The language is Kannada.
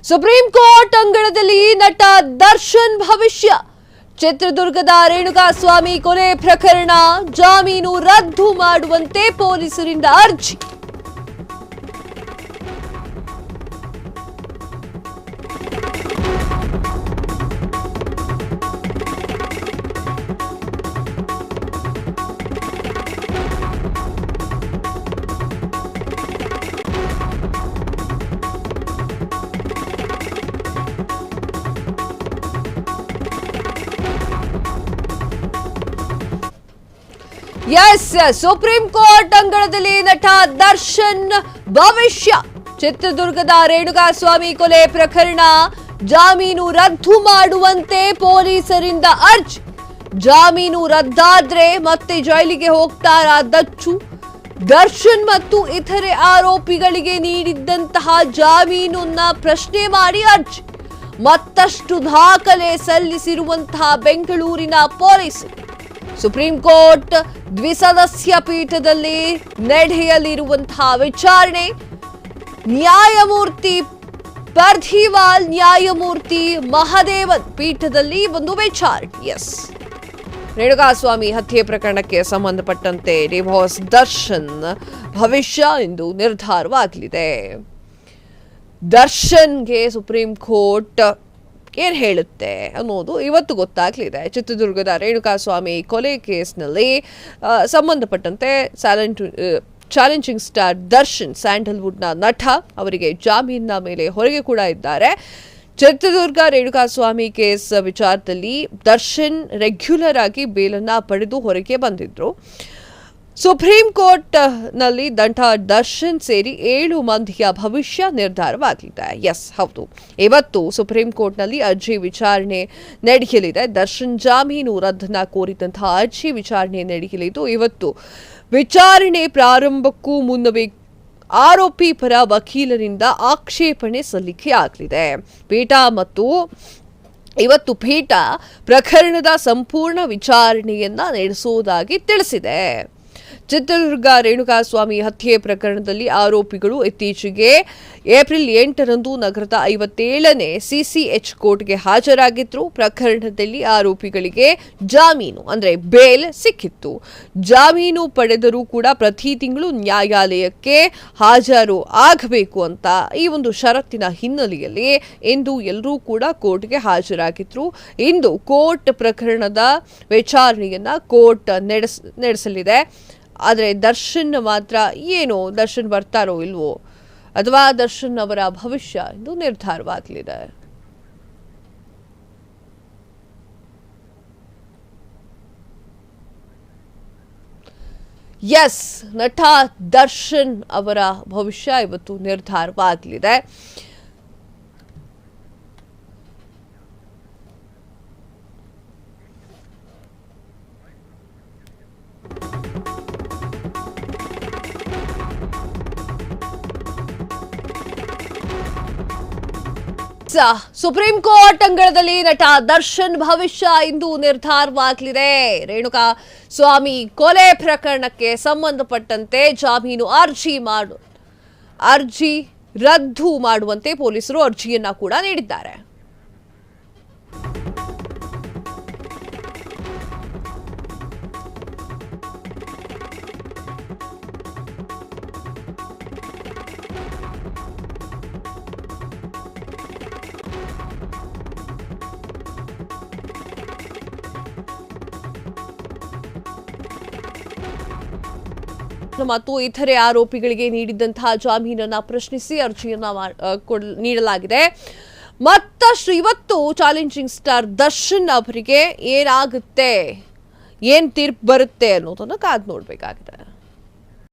ಸುಪ್ರೀಂ ಕೋರ್ಟ್ ಅಂಗಳದಲ್ಲಿ ನಟ ದರ್ಶನ್ ಭವಿಷ್ಯ. ಚಿತ್ರದುರ್ಗದ ರೇಣುಕಾಸ್ವಾಮಿ ಕೊಲೆ ಪ್ರಕರಣ ಜಾಮೀನು ರದ್ದು ಮಾಡುವಂತೆ ಪೊಲೀಸರಿಂದ ಅರ್ಜಿ. ಸುಪ್ರೀಂ ಕೋರ್ಟ್ ಅಂಗಳದಲ್ಲಿ ನಟ ದರ್ಶನ್ ಭವಿಷ್ಯ. ಚಿತ್ರದುರ್ಗದ ರೇಣುಕಾಸ್ವಾಮಿ ಕೊಲೆ ಪ್ರಕರಣ ಜಾಮೀನು ರದ್ದು ಮಾಡುವಂತೆ ಪೊಲೀಸರಿಂದ ಅರ್ಜಿ. ಜಾಮೀನು ರದ್ದಾದ್ರೆ ಮತ್ತೆ ಜೈಲಿಗೆ ಹೋಗ್ತಾರಾ ದಚ್ಚು? ದರ್ಶನ್ ಮತ್ತು ಇತರೆ ಆರೋಪಿಗಳಿಗೆ ನೀಡಿದ್ದಂತಹ ಜಾಮೀನನ್ನ ಪ್ರಶ್ನೆ ಮಾಡಿ ಅರ್ಜಿ. ಮತ್ತಷ್ಟು ದಾಖಲೆ ಸಲ್ಲಿಸಿರುವಂತಹ ಬೆಂಗಳೂರಿನ ಪೊಲೀಸರು. ಸುಪ್ರೀಂ ಕೋರ್ಟ್ ದ್ವಿಸದಸ್ಯ ಪೀಠದಲ್ಲಿ ನಡೆಯಲಿರುವಂತಹ ವಿಚಾರಣೆ. ನ್ಯಾಯಮೂರ್ತಿ ಪರ್ಧಿವಾಲ್, ನ್ಯಾಯಮೂರ್ತಿ ಮಹದೇವನ್ ಪೀಠದಲ್ಲಿ ಒಂದು ವಿಚಾರಣೆ. ರೇಣುಕಾಸ್ವಾಮಿ ಹತ್ಯೆ ಪ್ರಕರಣಕ್ಕೆ ಸಂಬಂಧಪಟ್ಟಂತೆ ಡಿವೋರ್ಸ್ ದರ್ಶನ್ ಭವಿಷ್ಯ ಎಂದು ನಿರ್ಧಾರವಾಗಲಿದೆ. ದರ್ಶನ್ಗೆ ಸುಪ್ರೀಂ ಕೋರ್ಟ್ ಏನ್ ಹೇಳುತ್ತೆ ಅನ್ನೋದು ಇವತ್ತು ಗೊತ್ತಾಗಲಿದೆ. ಚಿತ್ರದುರ್ಗದ ರೇಣುಕಾಸ್ವಾಮಿ ಕೊಲೆ ಕೇಸ್ನಲ್ಲಿ ಸಂಬಂಧಪಟ್ಟಂತೆ ಚಾಲೆಂಜಿಂಗ್ ಸ್ಟಾರ್ ದರ್ಶನ್, ಸ್ಯಾಂಡಲ್ವುಡ್ನ ನಟ, ಅವರಿಗೆ ಜಾಮೀನಿನ ಮೇಲೆ ಹೊರಗೆ ಕೂಡ ಇದ್ದಾರೆ. ಚಿತ್ರದುರ್ಗ ರೇಣುಕಾಸ್ವಾಮಿ ಕೇಸ್ ವಿಚಾರದಲ್ಲಿ ದರ್ಶನ್ ರೆಗ್ಯುಲರ್ ಆಗಿ ಬೇಲನ್ನ ಪಡೆದು ಹೊರಗೆ ಬಂದಿದ್ರು. ಸುಪ್ರೀಂ ಕೋರ್ಟ್ ನಲ್ಲಿ ದರ್ಶನ್ ಸೇರಿ 7 ಮಂದಿಯ ಭವಿಷ್ಯ ನಿರ್ಧಾರವಾಗಲಿದೆ. ಹೌದು, ಇವತ್ತು ಸುಪ್ರೀಂ ಕೋರ್ಟ್ ನಲ್ಲಿ ಅರ್ಜಿ ವಿಚಾರಣೆ ನಡೆಯಲಿದೆ. ದರ್ಶನ್ ಜಾಮೀನು ರದ್ದನ್ನ ಕೋರಿದಂತಹ ಅರ್ಜಿ ವಿಚಾರಣೆ ನಡೆಯಲಿದ್ದು, ಇವತ್ತು ವಿಚಾರಣೆ ಪ್ರಾರಂಭಕ್ಕೂ ಮುನ್ನವೇ ಆರೋಪಿ ಪರ ವಕೀಲರಿಂದ ಆಕ್ಷೇಪಣೆ ಸಲ್ಲಿಕೆಯಾಗಲಿದೆ. ಇವತ್ತು ಪೀಠ ಪ್ರಕರಣದ ಸಂಪೂರ್ಣ ವಿಚಾರಣೆಯನ್ನ ನಡೆಸುವುದಾಗಿ ತಿಳಿಸಿದೆ. ಚಿತ್ರದುರ್ಗ ರೇಣುಕಾಸ್ವಾಮಿ ಹತ್ಯೆ ಪ್ರಕರಣದಲ್ಲಿ ಆರೋಪಿಗಳು ಇತ್ತೀಚೆಗೆ ಏಪ್ರಿಲ್ 8ರಂದು ನಗರದ 57ನೇ ಸಿಸಿಎಚ್ ಕೋರ್ಟ್ಗೆ ಹಾಜರಾಗಿದ್ರು. ಪ್ರಕರಣದಲ್ಲಿ ಆರೋಪಿಗಳಿಗೆ ಜಾಮೀನು ಅಂದ್ರೆ ಬೇಲ್ ಸಿಕ್ಕಿತ್ತು. ಜಾಮೀನು ಪಡೆದರೂ ಕೂಡ ಪ್ರತಿ ತಿಂಗಳು ನ್ಯಾಯಾಲಯಕ್ಕೆ ಹಾಜರು ಆಗಬೇಕು ಅಂತ ಈ ಒಂದು ಷರತ್ತಿನ ಹಿನ್ನೆಲೆಯಲ್ಲಿ ಇಂದು ಎಲ್ಲರೂ ಕೂಡ ಕೋರ್ಟ್ಗೆ ಹಾಜರಾಗಿದ್ರು. ಇಂದು ಕೋರ್ಟ್ ಪ್ರಕರಣದ ವಿಚಾರಣೆಯನ್ನ ಕೋರ್ಟ್ ನಡೆಸಲಿದೆ. ಆದರೆ ದರ್ಶನ್ ಮಾತ್ರ ದರ್ಶನ್ ಬರ್ತಾರೋ ಇಲ್ವೋ, ಅಥವಾ ದರ್ಶನ್ ಅವರ ಭವಿಷ್ಯ ಎಂದು ನಿರ್ಧಾರವಾಗಲಿದೆ. ನಟ ದರ್ಶನ್ ಅವರ ಭವಿಷ್ಯ ಇವತ್ತು ನಿರ್ಧಾರವಾಗಲಿದೆ. ಸುಪ್ರೀಂ ಕೋರ್ಟ್ ಅಂಗಳದಲ್ಲಿ ನಟ ದರ್ಶನ್ ಭವಿಷ್ಯ ಇಂದು ನಿರ್ಧಾರವಾಗಲಿದೆ. ರೇಣುಕಾಸ್ವಾಮಿ ಕೊಲೆ ಪ್ರಕರಣಕ್ಕೆ ಸಂಬಂಧಪಟ್ಟಂತೆ ಜಾಮೀನು ಅರ್ಜಿ ರದ್ದು ಮಾಡುವಂತೆ ಪೊಲೀಸರು ಅರ್ಜಿಯನ್ನ ಕೂಡ ನೀಡಿದ್ದಾರೆ. ಮತ್ತು ಇತರೆ ಆರೋಪಿಗಳಿಗೆ ನೀಡಿದಂತಹ ಜಾಮೀನನ್ನ ಪ್ರಶ್ನಿಸಿ ಅರ್ಜಿಯನ್ನ ನೀಡಲಾಗಿದೆ. ಮತ್ತಷ್ಟು ಇವತ್ತು ಚಾಲೆಂಜಿಂಗ್ ಸ್ಟಾರ್ ದರ್ಶನ್ ಅವರಿಗೆ ಏನಾಗುತ್ತೆ, ಏನ್ ತೀರ್ಪು ಬರುತ್ತೆ ಅನ್ನೋದನ್ನ ಕಾದು ನೋಡ್ಬೇಕಾಗಿದೆ.